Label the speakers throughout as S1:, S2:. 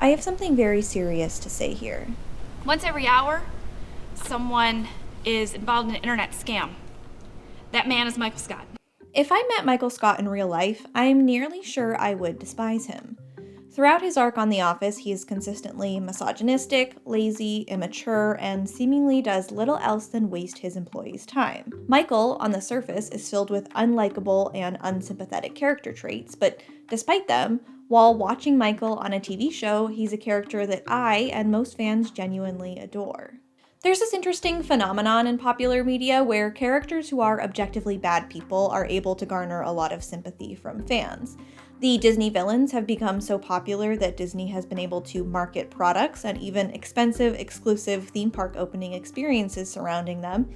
S1: I have something very serious to say here.
S2: Once every hour, someone is involved in an internet scam. That man is Michael Scott.
S1: If I met Michael Scott in real life, I'm nearly sure I would despise him. Throughout his arc on The Office, he is consistently misogynistic, lazy, immature, and seemingly does little else than waste his employees' time. Michael, on the surface, is filled with unlikable and unsympathetic character traits, but despite them, while watching Michael on a TV show, he's a character that I and most fans genuinely adore. There's this interesting phenomenon in popular media where characters who are objectively bad people are able to garner a lot of sympathy from fans. The Disney villains have become so popular that Disney has been able to market products and even expensive, exclusive theme park opening experiences surrounding them,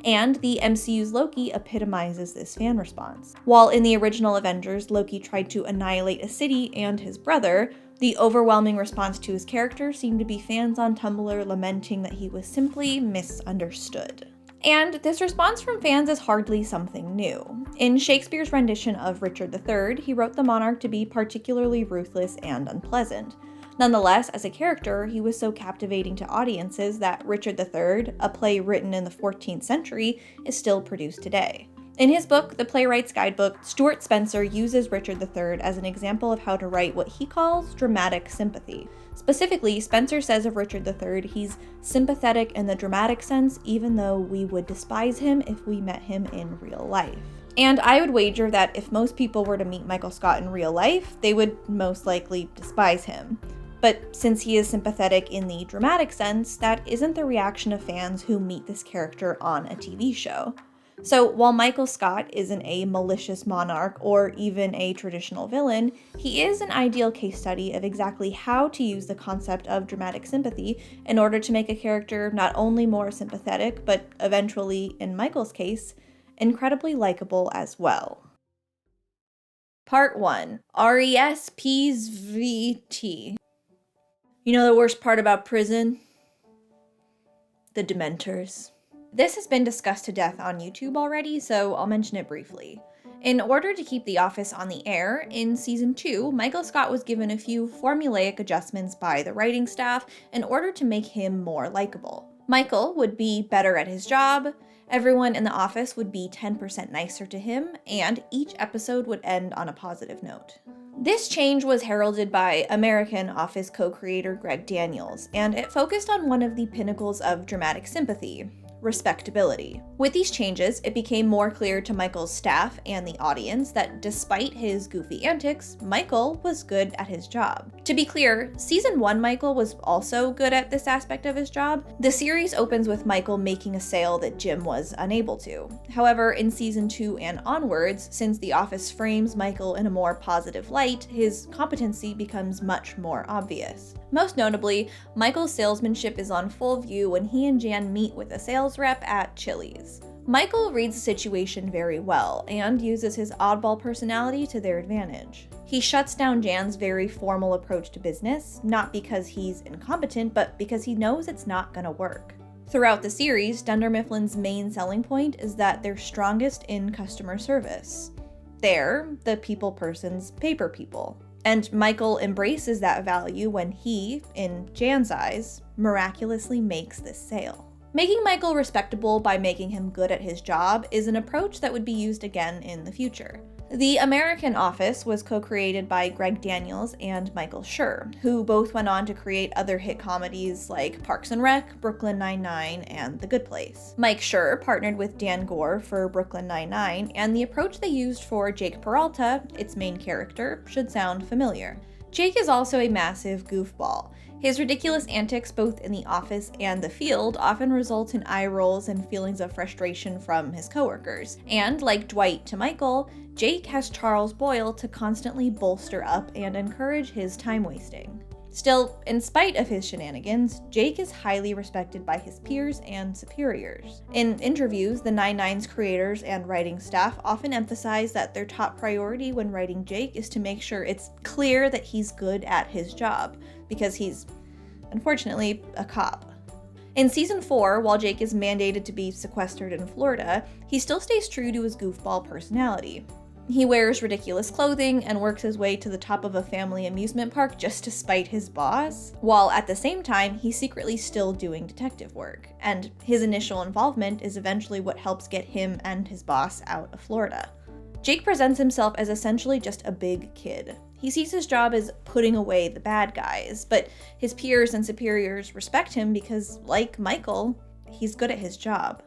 S1: and the MCU's Loki epitomizes this fan response. While in the original Avengers, Loki tried to annihilate a city and his brother, the overwhelming response to his character seemed to be fans on Tumblr lamenting that he was simply misunderstood. And this response from fans is hardly something new. In Shakespeare's rendition of Richard III, he wrote the monarch to be particularly ruthless and unpleasant. Nonetheless, as a character, he was so captivating to audiences that Richard III, a play written in the 14th century, is still produced today. In his book, The Playwright's Guidebook, Stuart Spencer uses Richard III as an example of how to write what he calls dramatic sympathy. Specifically, Spencer says of Richard III, he's sympathetic in the dramatic sense, even though we would despise him if we met him in real life. And I would wager that if most people were to meet Michael Scott in real life, they would most likely despise him. But since he is sympathetic in the dramatic sense, that isn't the reaction of fans who meet this character on a TV show. So while Michael Scott isn't a malicious monarch or even a traditional villain, he is an ideal case study of exactly how to use the concept of dramatic sympathy in order to make a character not only more sympathetic, but eventually, in Michael's case, incredibly likable as well. Part 1. RESPVT. You know the worst part about prison? The Dementors. This has been discussed to death on YouTube already, so I'll mention it briefly. In order to keep The Office on the air, in Season 2, Michael Scott was given a few formulaic adjustments by the writing staff in order to make him more likable. Michael would be better at his job, everyone in the office would be 10% nicer to him, and each episode would end on a positive note. This change was heralded by American Office co-creator Greg Daniels, and it focused on one of the pinnacles of dramatic sympathy: respectability. With these changes, it became more clear to Michael's staff and the audience that despite his goofy antics, Michael was good at his job. To be clear, Season 1 Michael was also good at this aspect of his job. The series opens with Michael making a sale that Jim was unable to. However, in Season 2 and onwards, since The Office frames Michael in a more positive light, his competency becomes much more obvious. Most notably, Michael's salesmanship is on full view when he and Jan meet with a sales rep at Chili's. Michael reads the situation very well and uses his oddball personality to their advantage. He shuts down Jan's very formal approach to business, not because he's incompetent, but because he knows it's not gonna work. Throughout the series, Dunder Mifflin's main selling point is that they're strongest in customer service. They're the people person's paper people. And Michael embraces that value when he, in Jan's eyes, miraculously makes this sale. Making Michael respectable by making him good at his job is an approach that would be used again in the future. The American Office was co-created by Greg Daniels and Michael Schur, who both went on to create other hit comedies like Parks and Rec, Brooklyn Nine-Nine, and The Good Place. Mike Schur partnered with Dan Gore for Brooklyn Nine-Nine, and the approach they used for Jake Peralta, its main character, should sound familiar. Jake is also a massive goofball. His ridiculous antics both in the office and the field often result in eye rolls and feelings of frustration from his coworkers. And like Dwight to Michael, Jake has Charles Boyle to constantly bolster up and encourage his time wasting. Still, in spite of his shenanigans, Jake is highly respected by his peers and superiors. In interviews, the Nine-Nine's creators and writing staff often emphasize that their top priority when writing Jake is to make sure it's clear that he's good at his job, because he's, unfortunately, a cop. In Season 4, while Jake is mandated to be sequestered in Florida, he still stays true to his goofball personality. He wears ridiculous clothing and works his way to the top of a family amusement park just to spite his boss, while at the same time, he's secretly still doing detective work. And his initial involvement is eventually what helps get him and his boss out of Florida. Jake presents himself as essentially just a big kid. He sees his job as putting away the bad guys, but his peers and superiors respect him because, like Michael, he's good at his job.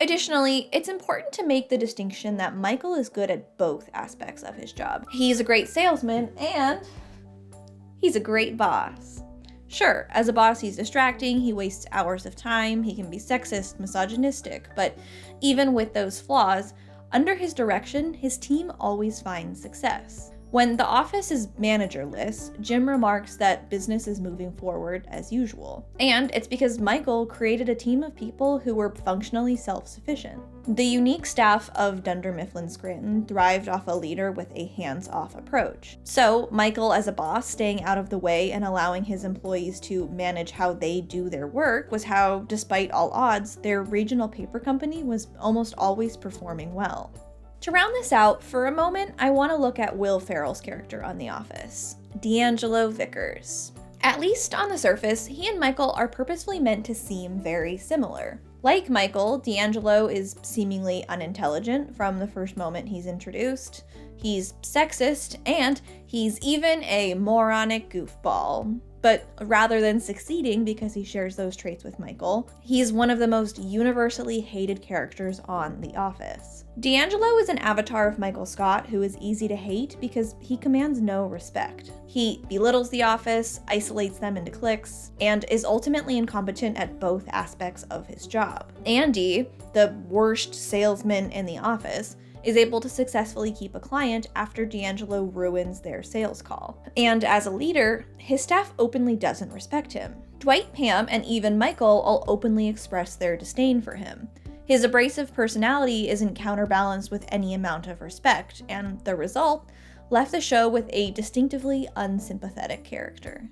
S1: Additionally, it's important to make the distinction that Michael is good at both aspects of his job. He's a great salesman and he's a great boss. Sure, as a boss he's distracting, he wastes hours of time, he can be sexist, misogynistic, but even with those flaws, under his direction, his team always finds success. When the office is managerless, Jim remarks that business is moving forward as usual. And it's because Michael created a team of people who were functionally self-sufficient. The unique staff of Dunder Mifflin Scranton thrived off a leader with a hands-off approach. So Michael, as a boss, staying out of the way and allowing his employees to manage how they do their work was how, despite all odds, their regional paper company was almost always performing well. To round this out, for a moment, I want to look at Will Ferrell's character on The Office, D'Angelo Vickers. At least on the surface, he and Michael are purposefully meant to seem very similar. Like Michael, D'Angelo is seemingly unintelligent from the first moment he's introduced. He's sexist, and he's even a moronic goofball. But rather than succeeding because he shares those traits with Michael, he's one of the most universally hated characters on The Office. D'Angelo is an avatar of Michael Scott who is easy to hate because he commands no respect. He belittles the office, isolates them into cliques, and is ultimately incompetent at both aspects of his job. Andy, the worst salesman in the office, is able to successfully keep a client after D'Angelo ruins their sales call. And as a leader, his staff openly doesn't respect him. Dwight, Pam, and even Michael all openly express their disdain for him. His abrasive personality isn't counterbalanced with any amount of respect, and the result left the show with a distinctively unsympathetic character.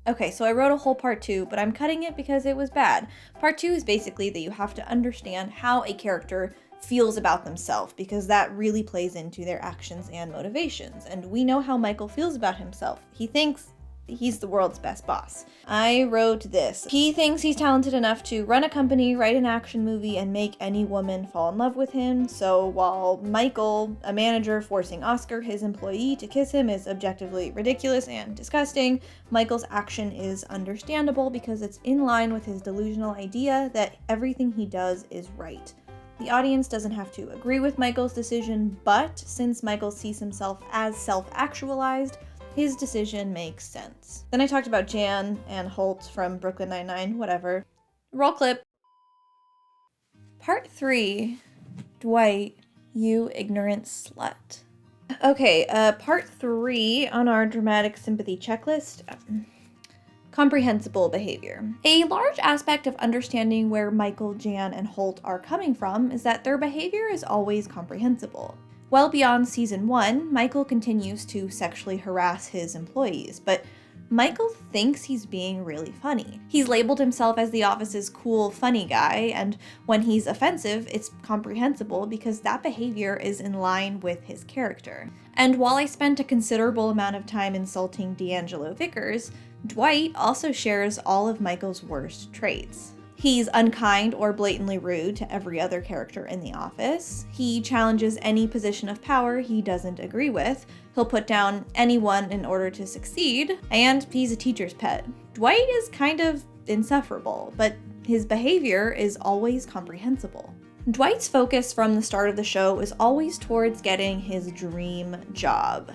S1: Okay, so I wrote a whole part 2, but I'm cutting it because it was bad. Part 2 is basically that you have to understand how a character feels about themselves, because that really plays into their actions and motivations. And we know how Michael feels about himself. He thinks he's the world's best boss. I wrote this. He thinks he's talented enough to run a company, write an action movie, and make any woman fall in love with him. So while Michael, a manager forcing Oscar, his employee, to kiss him is objectively ridiculous and disgusting, Michael's action is understandable because it's in line with his delusional idea that everything he does is right. The audience doesn't have to agree with Michael's decision, but since Michael sees himself as self-actualized, his decision makes sense. Then I talked about Jan and Holt from Brooklyn Nine-Nine, whatever. Roll clip. Part 3, Dwight, you ignorant slut. Okay, part 3 on our dramatic sympathy checklist. Comprehensible behavior. A large aspect of understanding where Michael, Jan, and Holt are coming from is that their behavior is always comprehensible. Well beyond season 1, Michael continues to sexually harass his employees, but Michael thinks he's being really funny. He's labeled himself as the office's cool, funny guy, and when he's offensive, it's comprehensible because that behavior is in line with his character. And while I spent a considerable amount of time insulting D'Angelo Vickers, Dwight also shares all of Michael's worst traits. He's unkind or blatantly rude to every other character in the office. He challenges any position of power he doesn't agree with. He'll put down anyone in order to succeed. And he's a teacher's pet. Dwight is kind of insufferable, but his behavior is always comprehensible. Dwight's focus from the start of the show is always towards getting his dream job.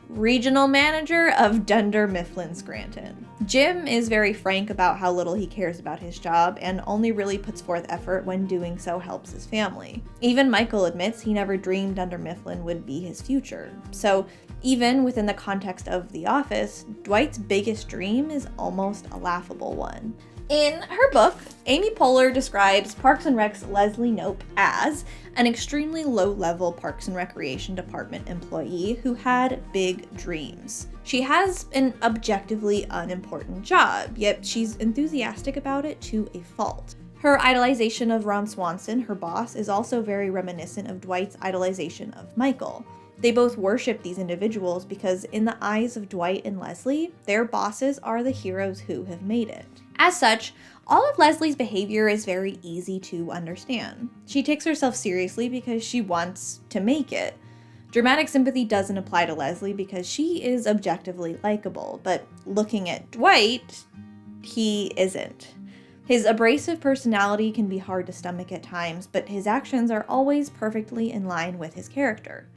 S1: Regional manager of Dunder Mifflin Scranton. Jim is very frank about how little he cares about his job and only really puts forth effort when doing so helps his family. Even Michael admits he never dreamed Dunder Mifflin would be his future. So even within the context of The Office, Dwight's biggest dream is almost a laughable one. In her book, Amy Poehler describes Parks and Rec's Leslie Knope as an extremely low-level Parks and Recreation Department employee who had big dreams. She has an objectively unimportant job, yet she's enthusiastic about it to a fault. Her idolization of Ron Swanson, her boss, is also very reminiscent of Dwight's idolization of Michael. They both worship these individuals because in the eyes of Dwight and Leslie, their bosses are the heroes who have made it. As such, all of Leslie's behavior is very easy to understand. She takes herself seriously because she wants to make it. Dramatic sympathy doesn't apply to Leslie because she is objectively likable, but looking at Dwight, he isn't. His abrasive personality can be hard to stomach at times, but his actions are always perfectly in line with his character.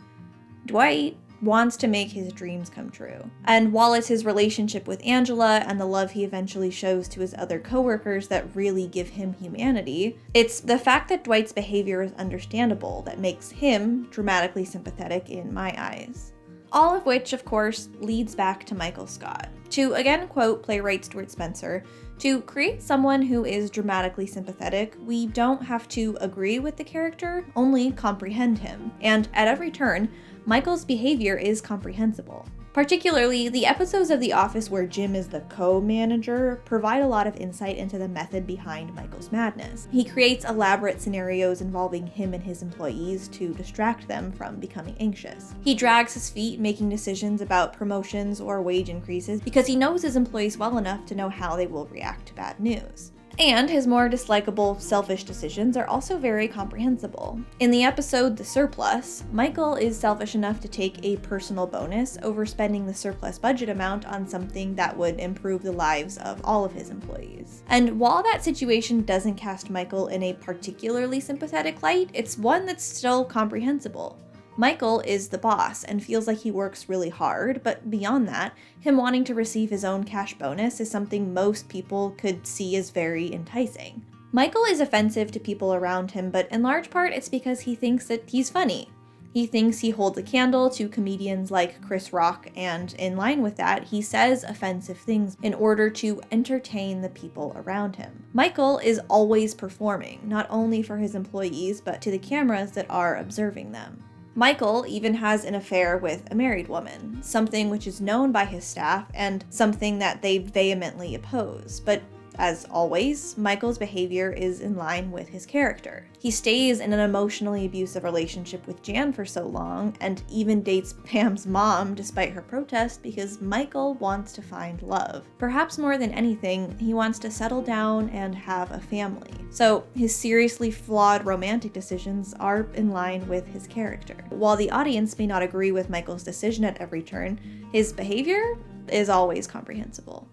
S1: Dwight wants to make his dreams come true. And while it's his relationship with Angela and the love he eventually shows to his other coworkers that really give him humanity, it's the fact that Dwight's behavior is understandable that makes him dramatically sympathetic in my eyes. All of which, of course, leads back to Michael Scott. To again quote playwright Stuart Spencer, to create someone who is dramatically sympathetic, we don't have to agree with the character, only comprehend him. And at every turn, Michael's behavior is comprehensible. Particularly, the episodes of The Office where Jim is the co-manager provide a lot of insight into the method behind Michael's madness. He creates elaborate scenarios involving him and his employees to distract them from becoming anxious. He drags his feet making decisions about promotions or wage increases because he knows his employees well enough to know how they will react to bad news. And his more dislikable, selfish decisions are also very comprehensible. In the episode The Surplus, Michael is selfish enough to take a personal bonus over spending the surplus budget amount on something that would improve the lives of all of his employees. And while that situation doesn't cast Michael in a particularly sympathetic light, it's one that's still comprehensible. Michael is the boss and feels like he works really hard, but beyond that, him wanting to receive his own cash bonus is something most people could see as very enticing. Michael is offensive to people around him, but in large part it's because he thinks that he's funny. He thinks he holds a candle to comedians like Chris Rock, and in line with that, he says offensive things in order to entertain the people around him. Michael is always performing, not only for his employees, but to the cameras that are observing them. Michael even has an affair with a married woman, something which is known by his staff and something that they vehemently oppose. But as always, Michael's behavior is in line with his character. He stays in an emotionally abusive relationship with Jan for so long, and even dates Pam's mom despite her protest because Michael wants to find love. Perhaps more than anything, he wants to settle down and have a family. So his seriously flawed romantic decisions are in line with his character. While the audience may not agree with Michael's decision at every turn, his behavior is always comprehensible.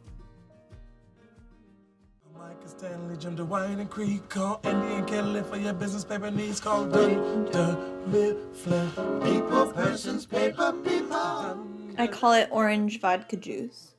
S3: Stanley, Jim DeWine, and Creek, call Andy and Kelly for your business paper needs. Call Mifflin. People, persons, paper, people.
S1: I call it orange vodka juice.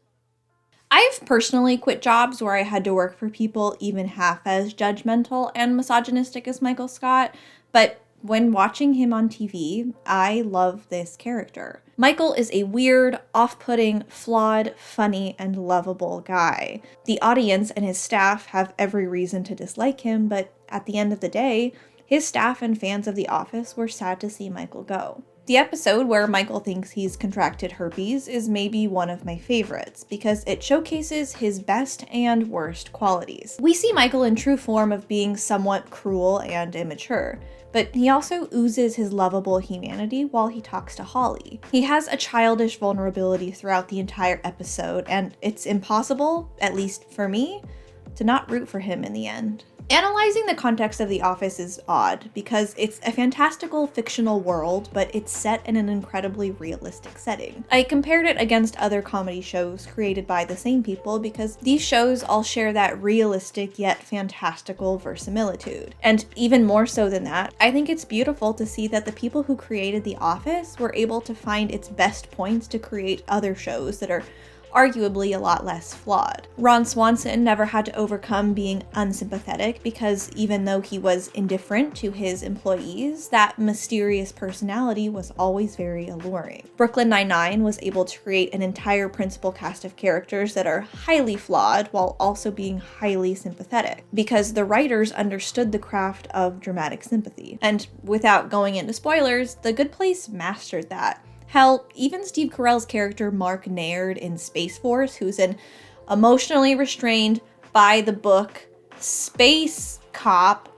S1: I've personally quit jobs where I had to work for people even half as judgmental and misogynistic as Michael Scott, but when watching him on TV, I love this character. Michael is a weird, off-putting, flawed, funny, and lovable guy. The audience and his staff have every reason to dislike him, but at the end of the day, his staff and fans of The Office were sad to see Michael go. The episode where Michael thinks he's contracted herpes is maybe one of my favorites because it showcases his best and worst qualities. We see Michael in true form of being somewhat cruel and immature, but he also oozes his lovable humanity while he talks to Holly. He has a childish vulnerability throughout the entire episode, and it's impossible, at least for me, to not root for him in the end. Analyzing the context of The Office is odd because it's a fantastical fictional world, but it's set in an incredibly realistic setting. I compared it against other comedy shows created by the same people because these shows all share that realistic yet fantastical verisimilitude. And even more so than that, I think it's beautiful to see that the people who created The Office were able to find its best points to create other shows that are arguably a lot less flawed. Ron Swanson never had to overcome being unsympathetic because even though he was indifferent to his employees, that mysterious personality was always very alluring. Brooklyn Nine-Nine was able to create an entire principal cast of characters that are highly flawed while also being highly sympathetic because the writers understood the craft of dramatic sympathy. And without going into spoilers, The Good Place mastered that. Hell, even Steve Carell's character Mark Naird in Space Force, who's an emotionally restrained, by the book, Space Cop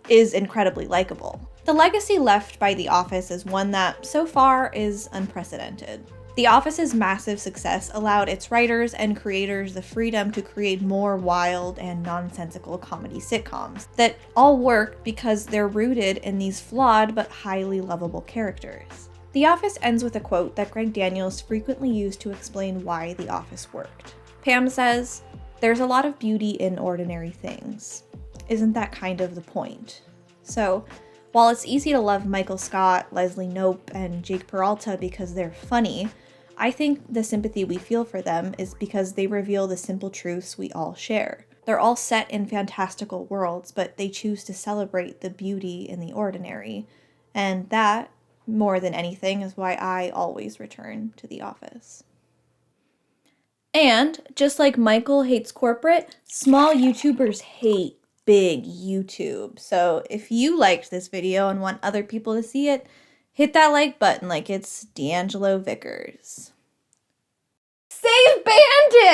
S1: is incredibly likable. The legacy left by The Office is one that, so far, is unprecedented. The Office's massive success allowed its writers and creators the freedom to create more wild and nonsensical comedy sitcoms that all work because they're rooted in these flawed but highly lovable characters. The Office ends with a quote that Greg Daniels frequently used to explain why The Office worked. Pam says, "There's a lot of beauty in ordinary things. Isn't that kind of the point?" So, while it's easy to love Michael Scott, Leslie Knope, and Jake Peralta because they're funny, I think the sympathy we feel for them is because they reveal the simple truths we all share. They're all set in fantastical worlds, but they choose to celebrate the beauty in the ordinary. And that, more than anything, is why I always return to The Office. And, just like Michael hates corporate, small YouTubers hate big YouTube. So if you liked this video and want other people to see it, hit that like button like it's D'Angelo Vickers.